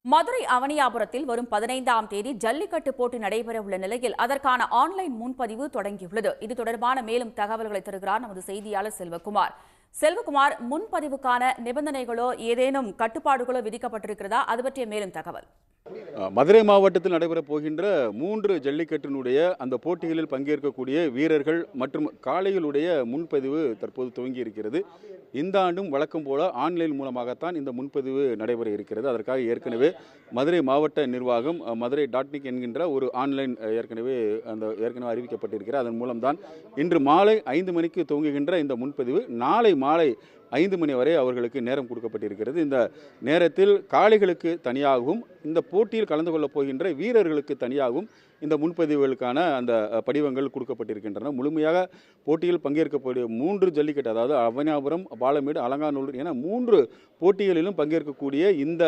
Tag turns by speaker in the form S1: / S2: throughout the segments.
S1: மதுரை அவனியாபுரத்தில் வரும் 15ஆம் தேதி ஜல்லிக்கட்டு போட்டி நடைபெறவுள்ள நிலையில் அதற்கான ஆன்லைன் முன்பதிவு தொடங்கியுள்ளது. இது தொடர்பான மேலும் தகவல்களை தருகிறார் நமது செய்தியாளர் செல்வகுமார். செல்வகுமார், முன்பதிவுக்கான நிபந்தனைகளோ ஏதேனும் கட்டுப்பாடுகளோ விதிக்கப்பட்டிருக்கிறதா? அது பற்றிய மேலும் தகவல்.
S2: மதுரை மாவட்டத்தில் நடைபெறப் போகின்ற 3 ஜல்லிக்கட்டினுடைய அந்த போட்டிகளில் பங்கேற்கக்கூடிய வீரர்கள் மற்றும் காளைகளுடைய முன்பதிவு தற்போது துவங்கி இருக்கிறது. இந்த ஆண்டும் வழக்கம் போல ஆன்லைன் மூலமாகத்தான் இந்த முன்பதிவு நடைபெற இருக்கிறது. அதற்காக ஏற்கனவே மதுரை மாவட்ட நிர்வாகம் மதுரை டாட்னிக் என்கின்ற ஒரு ஆன்லைன் ஏற்கனவே அறிவிக்கப்பட்டிருக்கிறது. அதன் மூலம்தான் இன்று மாலை 5 மணிக்கு துவங்குகின்ற இந்த முன்பதிவு நாளை மாலை 5 மணி வரை அவர்களுக்கு நேரம் கொடுக்கப்பட்டிருக்கிறது. இந்த நேரத்தில் காளைகளுக்கு தனியாகவும் இந்த போட்டியில் கலந்து கொள்ளப் போகின்ற வீரர்களுக்கு தனியாகவும் இந்த முன்பதிவுகளுக்கான அந்த படிவங்கள் கொடுக்கப்பட்டிருக்கின்றன. முழுமையாக போட்டியில் பங்கேற்கக்கூடிய 3 ஜல்லிக்கட்டு, அதாவது அவனியாபுரம், பாலமேடு, அலங்காநல்லூர் என 3 போட்டிகளிலும் பங்கேற்கக்கூடிய இந்த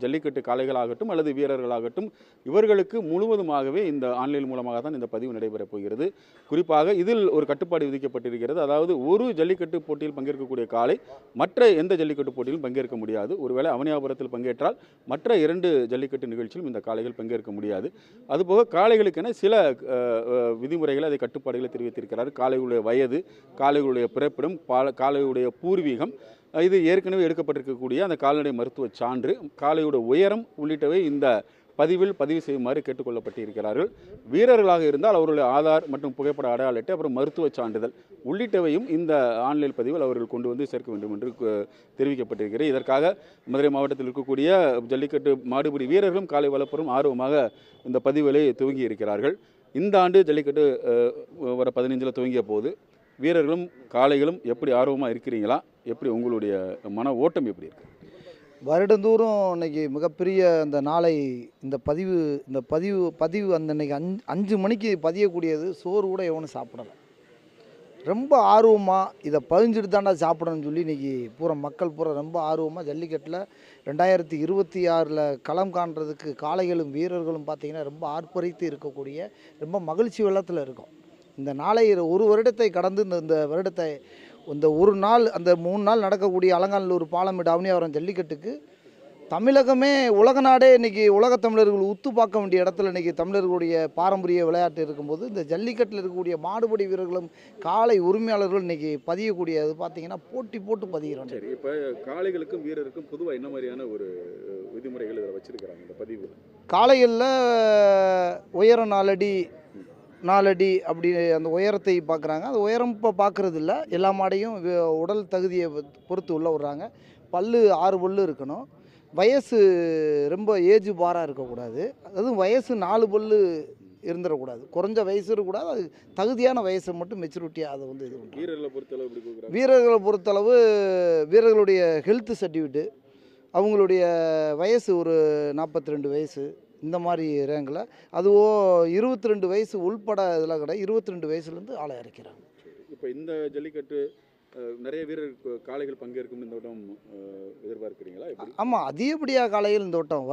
S2: ஜல்லிக்கட்டு காளைகளாகட்டும் அல்லது வீரர்களாகட்டும் இவர்களுக்கு முழுவதுமாகவே இந்த ஆன்லைன் மூலமாக தான் இந்த பதிவு நடைபெறப் போகிறது. குறிப்பாக இதில் ஒரு கட்டுப்பாடு விதிக்கப்பட்டிருக்கிறது. அதாவது ஒரு ஜல்லிக்கட்டு போட்டியில் பங்கேற்கக்கூடிய காளை மற்ற எந்த ஜல்லிக்கட்டு போட்டியிலும் பங்கேற்க முடியாது. ஒருவேளை அவனியாபுரத்தில் பங்கேற்றால் மற்ற 2 ஜல்லிக்கட்டு நிகழ்ச்சியிலும் இந்த காளைகள் பங்கேற்க முடியாது. அதுபோக காளைகளுக்கென சில விதிமுறைகளை, அதை கட்டுப்பாடுகளை தெரிவித்திருக்கிறார். காளைகளுடைய வயது, காளைகளுடைய பிறப்பிடம், காளையுடைய பூர்வீகம், இது ஏற்கனவே எடுக்கப்பட்டிருக்கக்கூடிய அந்த கால்நடை மருத்துவ சான்று, காளையுடைய உயரம் உள்ளிட்டவை இந்த பதிவில் பதிவு செய்யுமாறு கேட்டுக்கொள்ளப்பட்டிருக்கிறார்கள். வீரர்களாக இருந்தால் அவர்களுடைய ஆதார் மற்றும் புகைப்பட அடையாள அட்டை, அப்புறம் மருத்துவ சான்றிதழ் உள்ளிட்டவையும் இந்த ஆன்லைன் பதிவில் அவர்கள் கொண்டு வந்து சேர்க்க வேண்டும் என்று தெரிவிக்கப்பட்டிருக்கிறது. இதற்காக மதுரை மாவட்டத்தில் இருக்கக்கூடிய ஜல்லிக்கட்டு மாடுபிடி வீரர்களும் காளை வளர்ப்பரும் ஆர்வமாக இந்த பதிவுகளை துவங்கி இருக்கிறார்கள். இந்த ஆண்டு ஜல்லிக்கட்டு வர 15 துவங்கிய போது வீரர்களும் காளைகளும் எப்படி ஆர்வமாக இருக்கிறீங்களா? எப்படி உங்களுடைய மன ஓட்டம் எப்படி இருக்கு?
S3: வருடந்தோறும் இன்றைக்கி மிகப்பெரிய இந்த நாளை இந்த பதிவு அந்த இன்றைக்கி 5 மணிக்கு பதியக்கூடியது சோறு கூட எவனும் சாப்பிடலை. ரொம்ப ஆர்வமாக இதை பதிஞ்சிட்டு தாண்டா சாப்பிடணும்னு சொல்லி இன்றைக்கி மக்கள் ரொம்ப ஆர்வமாக ஜல்லிக்கட்டில் 2026 களம் காண்றதுக்கு காளைகளும் வீரர்களும் பார்த்திங்கன்னா ரொம்ப ஆர்ப்பரித்து இருக்கக்கூடிய ரொம்ப மகிழ்ச்சி வெள்ளத்தில் இருக்கும். இந்த நாளை ஒரு வருடத்தை கடந்து இந்த வருடத்தை இந்த ஒரு நாள், அந்த 3 நாள் நடக்கக்கூடிய அலங்காநல்லூர், பாலமேடு, அவனியாபுரம் ஜல்லிக்கட்டுக்கு தமிழகமே, உலக நாடே இன்றைக்கி உலக தமிழர்கள் உத்து பார்க்க வேண்டிய இடத்துல இன்றைக்கி தமிழர்களுடைய பாரம்பரிய விளையாட்டு இருக்கும்போது இந்த ஜல்லிக்கட்டில் இருக்கக்கூடிய மாடுபடி வீரர்களும் காளை உரிமையாளர்கள் இன்றைக்கி பதியக்கூடியது பார்த்திங்கன்னா போட்டி போட்டு பதிகிறோம்.
S2: சரி, இப்போ காளைகளுக்கும் வீரருக்கும் பொதுவாக என்ன மாதிரியான ஒரு விதிமுறைகள் இதில் வச்சுருக்கிறாங்க இந்த பதிவு?
S3: காளைகளில் உயரம் 4 அடி அப்படி அந்த உயரத்தை பார்க்குறாங்க. அந்த உயரம் இப்போ பார்க்குறது இல்லை. எல்லா மாடையும் உடல் தகுதியை பொறுத்து உள்ள விட்றாங்க. 6 பல்லு இருக்கணும். வயசு ரொம்ப ஏஜ் பாராக இருக்கக்கூடாது. அதுவும் வயசு 4 பல்லு இருந்துடக்கூடாது. குறைஞ்ச வயசு இருக்கக்கூடாது. அது தகுதியான வயசை மட்டும் மெச்சூரிட்டியாக அதை இது பண்ணுறாங்க. வீரர்களை பொறுத்தளவு வீரர்களுடைய ஹெல்த் சர்டிஃபிகேட்டு, அவங்களுடைய வயசு ஒரு 42 வயசு இந்த மாதிரி ரேங்கில், அதுவோ 22 வயசு உள்பட இதில் கிடையாது. 22 வயசுலேருந்து ஆளை இறக்கிறாங்க.
S2: இப்போ இந்த ஜல்லிக்கட்டு நிறைய வீரர் காளைகள் பங்கேற்கும் இந்த வட்டம் எதிர்பார்க்குறீங்களா?
S3: ஆமாம், அதிகப்படியாக காளைகள் இந்த வட்டம்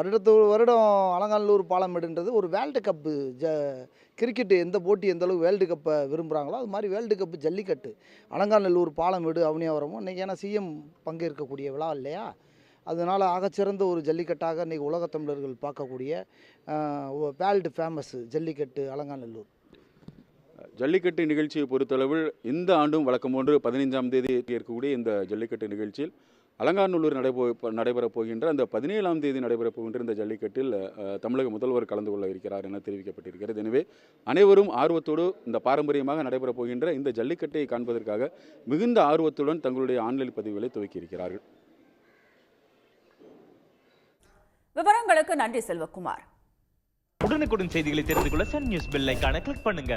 S3: வருடம் அலங்காநல்லூர், பாலமேடுன்றது ஒரு வேர்ல்டு கப்பு கிரிக்கெட்டு எந்த போட்டி எந்த அளவுக்கு வேர்ல்டு கப்பை விரும்புகிறாங்களோ அது மாதிரி வேர்ல்டு கப்பு ஜல்லிக்கட்டு அலங்காநல்லூர், பாலமேடு, அவனியாபுரமும் இன்றைக்கி ஏன்னா சிஎம் பங்கேற்கக்கூடிய விழா இல்லையா, அதனால் ஆகச்சிறந்த ஒரு ஜல்லிக்கட்டாக இன்றைக்கி உலக தமிழர்கள் பார்க்கக்கூடிய வேர்ல்டு ஃபேமஸ் ஜல்லிக்கட்டு அலங்காநல்லூர்.
S2: ஜல்லிக்கட்டு நிகழ்ச்சியை பொறுத்தளவில் இந்த ஆண்டும் வழக்கம் போன்று 15ஆம் தேதி இருக்கக்கூடிய இந்த ஜல்லிக்கட்டு நிகழ்ச்சியில் அலங்காநல்லூர் நடைபெறப் போகின்ற அந்த 17ஆம் தேதி நடைபெறப் போகின்ற இந்த ஜல்லிக்கட்டில் தமிழக முதல்வர் கலந்து கொள்ள இருக்கிறார் என தெரிவிக்கப்பட்டிருக்கிறது. எனவே அனைவரும் ஆர்வத்தோடு இந்த பாரம்பரியமாக நடைபெறப் போகின்ற இந்த ஜல்லிக்கட்டை காண்பதற்காக மிகுந்த ஆர்வத்துடன் தங்களுடைய ஆன்லைன் பதிவுகளை துவக்கியிருக்கிறார்கள்.
S1: விவரங்களுக்கு நன்றி செல்வகுமார்.
S4: உடனுக்குடன் செய்திகளை தெரிந்து கொள்ள சன் நியூஸ் பெல் ஐகானை கிளிக் பண்ணுங்க.